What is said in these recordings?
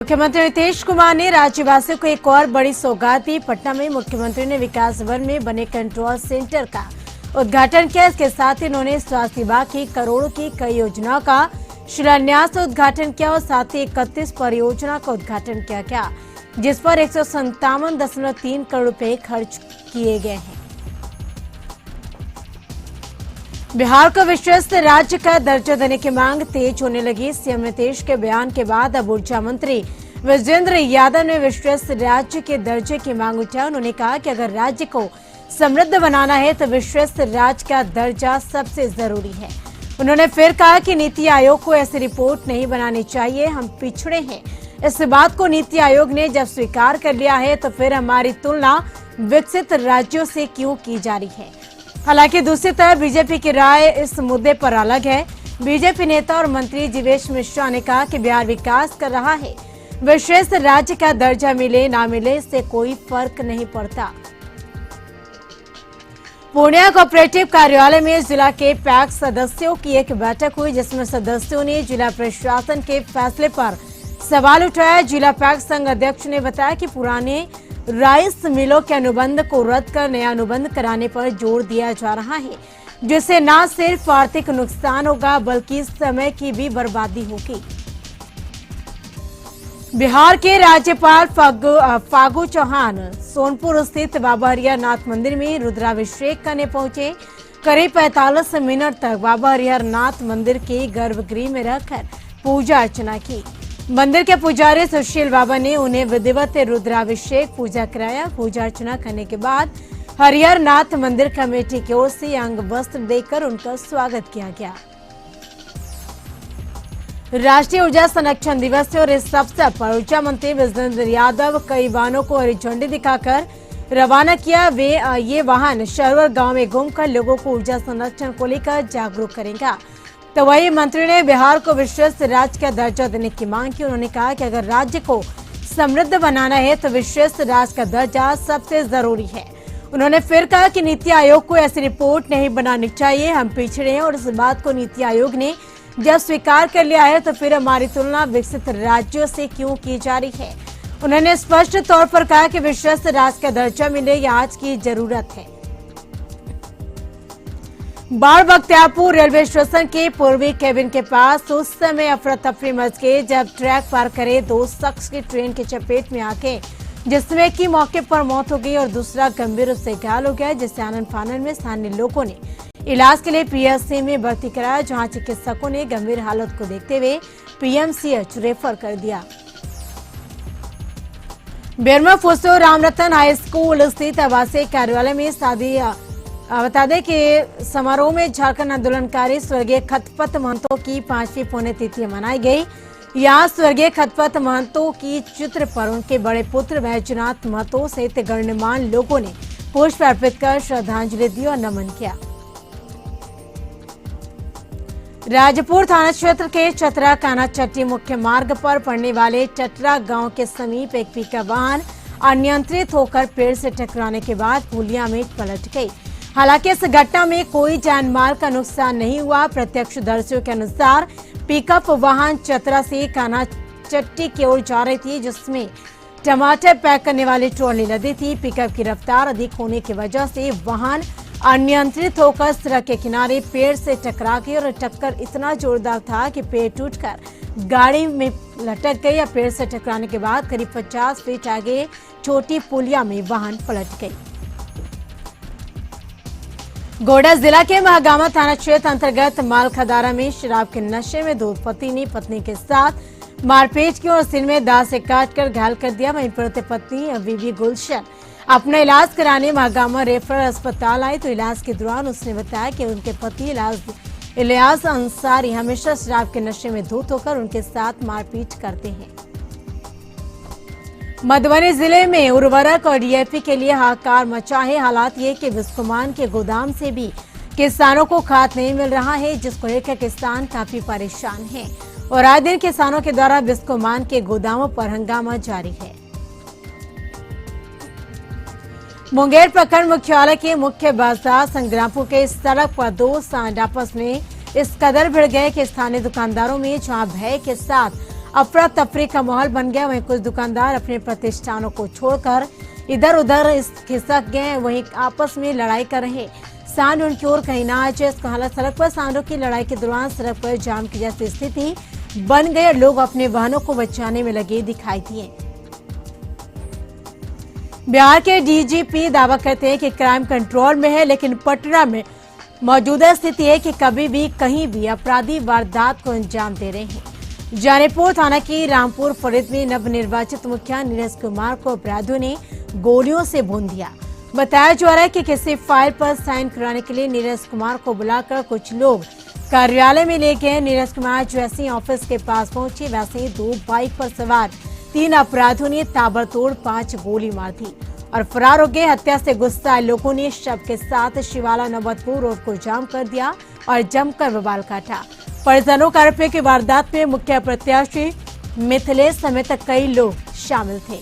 मुख्यमंत्री नीतीश कुमार ने राज्यवासियों को एक और बड़ी सौगात दी। पटना में मुख्यमंत्री ने विकास भवन में बने कंट्रोल सेंटर का उद्घाटन किया। इसके साथ ही उन्होंने स्वास्थ्य विभाग की करोड़ों की कई योजनाओं का शिलान्यास उद्घाटन किया और साथ ही 31 परियोजना का उद्घाटन किया गया, जिस पर 157.3 करोड़ रुपए खर्च किए गए हैं। बिहार को विश्वस्त राज्य का दर्जा देने की मांग तेज होने लगी। सीएम नीतीश के बयान के बाद अब ऊर्जा मंत्री विजेंद्र यादव ने विश्वस्त राज्य के दर्जे की मांग उठाई। उन्होंने कहा कि अगर राज्य को समृद्ध बनाना है तो विश्वस्त राज्य का दर्जा सबसे जरूरी है। उन्होंने फिर कहा कि नीति आयोग को ऐसी रिपोर्ट नहीं बनानी चाहिए, हम पिछड़े हैं। इस बात को नीति आयोग ने जब स्वीकार कर लिया है तो फिर हमारी तुलना विकसित राज्यों से क्यों की जा रही है। हालांकि दूसरी तरफ बीजेपी की राय इस मुद्दे पर अलग है। बीजेपी नेता और मंत्री जीवेश मिश्रा ने कहा कि बिहार विकास कर रहा है, विश्वस्त राज्य का दर्जा मिले ना मिले इससे कोई फर्क नहीं पड़ता। पूर्णिया कोऑपरेटिव कार्यालय में जिला के पैक्स सदस्यों की एक बैठक हुई, जिसमें सदस्यों ने जिला प्रशासन के फैसले पर सवाल उठाया। जिला पैक्स संघ अध्यक्ष ने बताया कि पुराने राइस मिलों के अनुबंध को रद्द कर नया अनुबंध कराने पर जोर दिया जा रहा है, जिससे न सिर्फ आर्थिक नुकसान होगा बल्कि समय की भी बर्बादी होगी। बिहार के राज्यपाल फागू चौहान सोनपुर स्थित बाबा हरिहर नाथ मंदिर में रुद्राभिषेक करने पहुंचे। करीब 45 मिनट तक बाबा हरिहर नाथ मंदिर के गर्भगृह में रहकर पूजा अर्चना की। मंदिर के पुजारी सुशील बाबा ने उन्हें विधिवत रुद्राभिषेक पूजा कराया। पूजा अर्चना करने के बाद हरिहर नाथ मंदिर कमेटी की ओर से अंग वस्त्र देकर उनका स्वागत किया गया। राष्ट्रीय ऊर्जा संरक्षण दिवस और इस अवसर पर ऊर्जा मंत्री विजेंद्र यादव कई वाहनों को हरी झंडी दिखाकर रवाना किया। वे ये वाहन शहर गांव में घूमकर लोगों को ऊर्जा संरक्षण को लेकर जागरूक करेगा। तो वही मंत्री ने बिहार को विश्वस्त राज्य का दर्जा देने की मांग की। उन्होंने कहा कि अगर राज्य को समृद्ध बनाना है तो विश्वस्त राज्य का दर्जा सबसे जरूरी है। उन्होंने फिर कहा कि नीति आयोग को ऐसी रिपोर्ट नहीं बनानी चाहिए, हम पिछड़े हैं और इस बात को नीति आयोग ने जब स्वीकार कर लिया है तो फिर हमारी तुलना विकसित राज्यों से क्यों की जा रही है। उन्होंने स्पष्ट तौर पर कहा कि विश्वस्त राज्य का दर्जा मिले यह आज की जरूरत है। बाढ़ बख्तियारपुर रेलवे स्टेशन के पूर्वी केबिन के पास उस समय अफरा तफरी मच गई जब ट्रैक पार करे दो शख्स की ट्रेन की चपेट में आके जिसमें की मौके पर मौत हो गई और दूसरा गंभीर रूप से घायल हो गया, जिससे आनन फानन में स्थानीय लोगों ने इलाज के लिए पीएचसी में भर्ती कराया, जहां चिकित्सकों ने गंभीर हालत को देखते हुए पीएमसीएच रेफर कर दिया। बेरमा फुसो रामरतन हाई स्कूल स्थित आवासीय कार्यालय में शादी बता दें कि समारोह में झारखंड आंदोलनकारी स्वर्गीय खतपत महंतो की 5वीं पुण्यतिथि मनाई गई। यहाँ स्वर्गीय खतपत महंतो की चित्र पर उनके बड़े पुत्र बैजनाथ महतो सहित गणमान्य लोगों ने पुष्प अर्पित कर श्रद्धांजलि दी और नमन किया। राजपुर थाना क्षेत्र के चतरा कानाचट्टी मुख्य मार्ग पर पड़ने वाले चतरा गांव के समीप एक पिकअप वाहन अनियंत्रित होकर पेड़ से टकराने के बाद पुलिया में पलट गई। हालांकि इस घटना में कोई जानमाल का नुकसान नहीं हुआ। प्रत्यक्षदर्शियों के अनुसार पिकअप वाहन चतरा से कानाचट्टी की ओर जा रही थी, जिसमें टमाटर पैक करने वाली ट्रॉली लदी थी। पिकअप की रफ्तार अधिक होने की वजह से वाहन अनियंत्रित होकर सड़क के किनारे पेड़ से टकरा गई और टक्कर इतना जोरदार था कि पेड़ टूटकर गाड़ी में लटक गई। या पेड़ से टकराने के बाद करीब 50 फीट आगे छोटी पुलिया में वाहन पलट गई। गोड्डा जिला के महागामा थाना क्षेत्र अंतर्गत मालखदारा में शराब के नशे में दो पति ने पत्नी के साथ मारपीट की और सिर में दांत से काटकर घायल कर दिया। वहीं पीड़ित पत्नी बीबी गुलशन अपना इलाज कराने महागामा रेफरल अस्पताल आई तो इलाज के दौरान उसने बताया कि उनके पति इलियास अंसारी हमेशा शराब के नशे में धुत होकर उनके साथ मारपीट करते हैं। मधुबनी जिले में उर्वरक और डीएपी के लिए हाहाकार मचा है। हालात ये कि बिस्कोमान के गोदाम से भी किसानों को खाद नहीं मिल रहा है, जिसको लेकर किसान काफी परेशान हैं और आए दिन किसानों के द्वारा बिस्कोमान के गोदामों पर हंगामा जारी है। मुंगेर प्रखंड मुख्यालय के मुख्य बाजार संग्रामपुर के सड़क पर दो सांड आपस में इस कदर भिड़ गए कि स्थानीय दुकानदारों में जहां भय के साथ अफरा तफरी का माहौल बन गया। वहीं कुछ दुकानदार अपने प्रतिष्ठानों को छोड़कर इधर उधर खिसक गए, वहीं आपस में लड़ाई कर रहे। सांड उनकी ओर कहीं ना आए। इसको हालांकि सड़क पर सांडों की लड़ाई के दौरान सड़क पर जाम की जैसी स्थिति बन गई और लोग अपने वाहनों को बचाने में लगे दिखाई दिए। बिहार के डीजीपी दावा करते हैं कि क्राइम कंट्रोल में है, लेकिन पटना में मौजूदा स्थिति है कि कभी भी कहीं भी अपराधी वारदात को अंजाम दे रहे हैं। जानीपुर थाना की रामपुर फरीद में नवनिर्वाचित मुखिया नीरज कुमार को अपराधियों ने गोलियों से भून दिया। बताया जा रहा है कि किसी फाइल पर साइन कराने के लिए नीरज कुमार को बुलाकर कुछ लोग कार्यालय में ले गए। नीरज कुमार जैसे ही ऑफिस के पास पहुंचे, वैसे ही 2 बाइक पर सवार 3 अपराधियों ने ताबड़तोड़ 5 गोली मार दी और फरार हो गए। हत्या से गुस्साए लोगों ने शव के साथ शिवाला नौबतपुर रोड को जाम कर दिया और जमकर बवाल काटा। परिजनों का आरोप है कि वारदात में मुख्य प्रत्याशी मिथिलेश समेत कई लोग शामिल थे।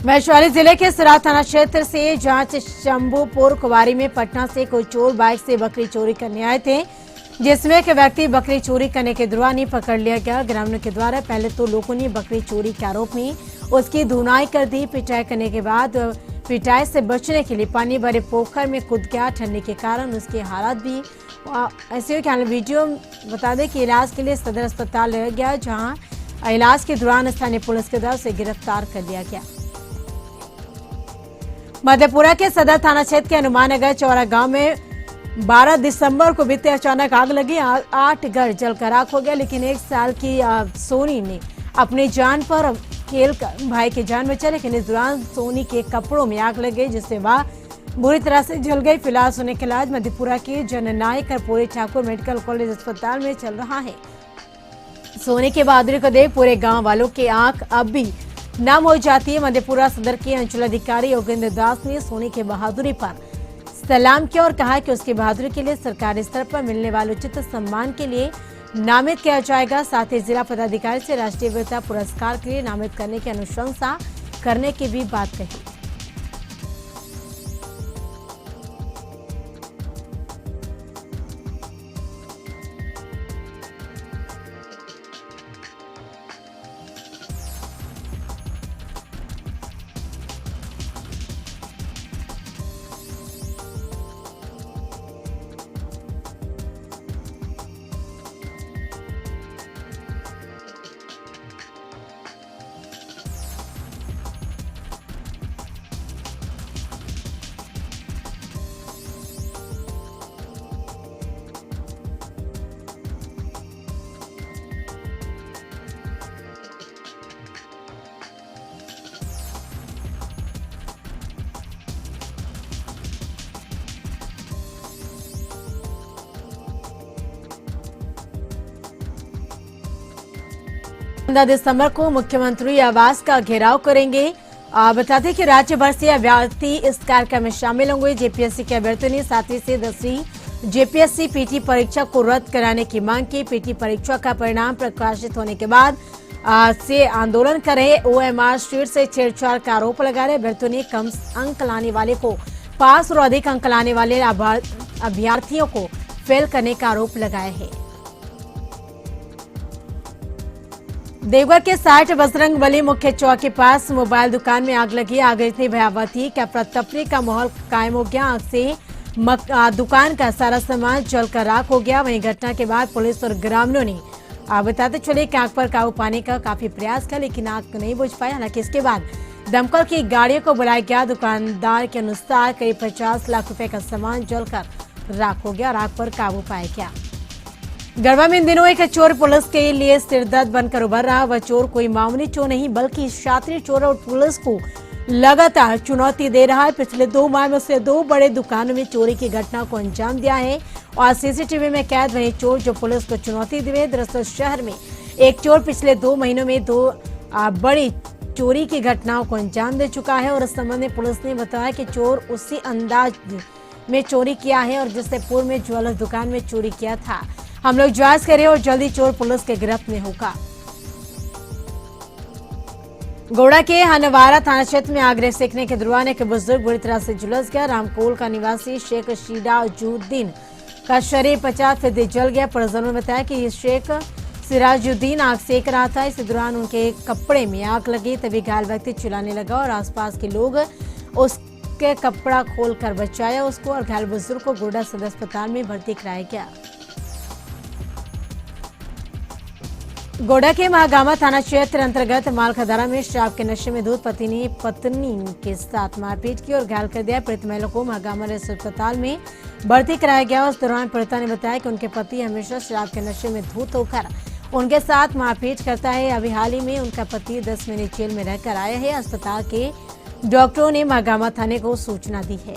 वैशाली जिले के सिरा थाना क्षेत्र से जांच शंभूपुर कुवारी में पटना से कोई चोर बाइक से बकरी चोरी करने आए थे, जिसमें एक व्यक्ति बकरी चोरी करने के दौरान ही पकड़ लिया गया। ग्रामीणों के द्वारा पहले तो लोगों ने बकरी चोरी के आरोप में उसकी धुनाई कर दी। पिटाई करने के बाद पिटाई से बचने के लिए पानी भरे पोखर में कूद गया। ठंडी के कारण उसकी हालत भी ऐसे हुई। वीडियो बता दें कि इलाज के लिए सदर अस्पताल ले गया, जहां इलाज के दौरान स्थानीय पुलिस के द्वारा उसे गिरफ्तार कर लिया गया। मधेपुरा के सदर थाना क्षेत्र के हनुमान नगर चौरा गांव में 12 दिसंबर को बीते अचानक आग लगी। 8 घर जलकर राख हो गया, लेकिन 1 साल की सोनी ने अपनी जान पर खेल कर भाई की जान बचा। लेकिन इस दौरान सोनी के कपड़ों में आग लग गई, जिससे वह बुरी तरह से जल गई। फिलहाल सोनी का इलाज मधेपुरा के जननायक कर्पूरी ठाकुर मेडिकल कॉलेज अस्पताल में चल रहा है। सोनी की बहादुरी को देख पूरे गांव वालों की आंख अब भी नम हो जाती है। मधेपुरा सदर के अंचलाधिकारी योगेंद्र दास ने सोनी की बहादुरी पर सलाम किया और कहा कि उसकी बहादुरी के लिए सरकारी स्तर पर मिलने वाले उचित सम्मान के लिए नामित किया जाएगा। साथ ही जिला पदाधिकारी से राष्ट्रीय वीरता पुरस्कार के लिए नामित करने की अनुशंसा करने की भी बात कही। दिसंबर को मुख्यमंत्री आवास का घेराव करेंगे। बता दें कि राज्य भर से अभ्यर्थी इस कार्यक्रम में शामिल होंगे। जेपीएससी के अभ्यर्थियों ने 7वीं से 10वीं जेपीएससी पीटी परीक्षा को रद्द कराने की मांग की। पीटी परीक्षा का परिणाम प्रकाशित होने के बाद से आंदोलन कर रहे ओएमआर शीट से छेड़छाड़ का आरोप लगा रहे अभ्यर्थियों ने कम अंक लाने वाले को पास और अधिक अंक लाने वाले अभ्यर्थियों को फेल करने का आरोप लगाया है। देवघर के 60 बजरंग बली मुख्य चौक के पास मोबाइल दुकान में आग लगी। आग इतनी भयावह थी कि अफरा तफरी का माहौल कायम हो गया। आग से दुकान का सारा सामान जलकर राख हो गया। वहीं घटना के बाद पुलिस और ग्रामीणों ने बताते चले कि आग पर काबू पाने का काफी प्रयास किया, लेकिन आग नहीं बुझ पाई। हालांकि इसके बाद दमकल की गाड़ियों को बुलाया गया। दुकानदार के अनुसार करीब 50 लाख रुपए का सामान जलकर राख हो गया और आग पर काबू पाया गया। गढ़वा में इन दिनों एक चोर पुलिस के लिए सिरदर्द बनकर उभर रहा। वह चोर कोई मामूली चोर नहीं बल्कि शातिर चोर और पुलिस को लगातार चुनौती दे रहा है। पिछले 2 माह में उसने 2 बड़े दुकानों में चोरी की घटना को अंजाम दिया है और सीसीटीवी में कैद वही चोर जो पुलिस को चुनौती दिए। दरअसल शहर में एक चोर पिछले 2 महीनों में 2 बड़ी चोरी की घटनाओं को अंजाम दे चुका है और इस संबंध में पुलिस ने बताया कि चोर उसी अंदाज में चोरी किया है और जिससे पूर्व में ज्वेलर्स दुकान में चोरी किया था। हम लोग जांच करें और जल्दी चोर पुलिस के गिरफ्त में होगा। गोड़ा के हनवारा थाना क्षेत्र में आगरे सेकने के दौरान एक बुजुर्ग बुरी तरह से झुलस गया। रामकोल का निवासी शेख शीडाजुद्दीन का शरीर 50 फीसदी जल गया। परिजनों ने बताया कि शेख सिराजुद्दीन आग सेक रहा था। इसी दौरान उनके कपड़े में आग लगी। तभी घायल व्यक्ति चिल्लाने लगा और आसपास के लोग उसके कपड़ा खोलकर बचाया उसको और घायल बुजुर्ग को गोड्डा सदर अस्पताल में भर्ती कराया गया। गोड्डा के महागामा थाना क्षेत्र अंतर्गत मालखदारा में शराब के नशे में धुत पति ने पत्नी के साथ मारपीट की और घायल कर दिया। पीड़ित महिला को महागामा अस्पताल में भर्ती कराया गया। उस दौरान पीड़िता ने बताया कि उनके पति हमेशा शराब के नशे में धुत होकर उनके साथ मारपीट करता है। अभी हाल ही में उनका पति 10 महीने जेल में रहकर आया है। अस्पताल के डॉक्टरों ने महागामा थाने को सूचना दी है।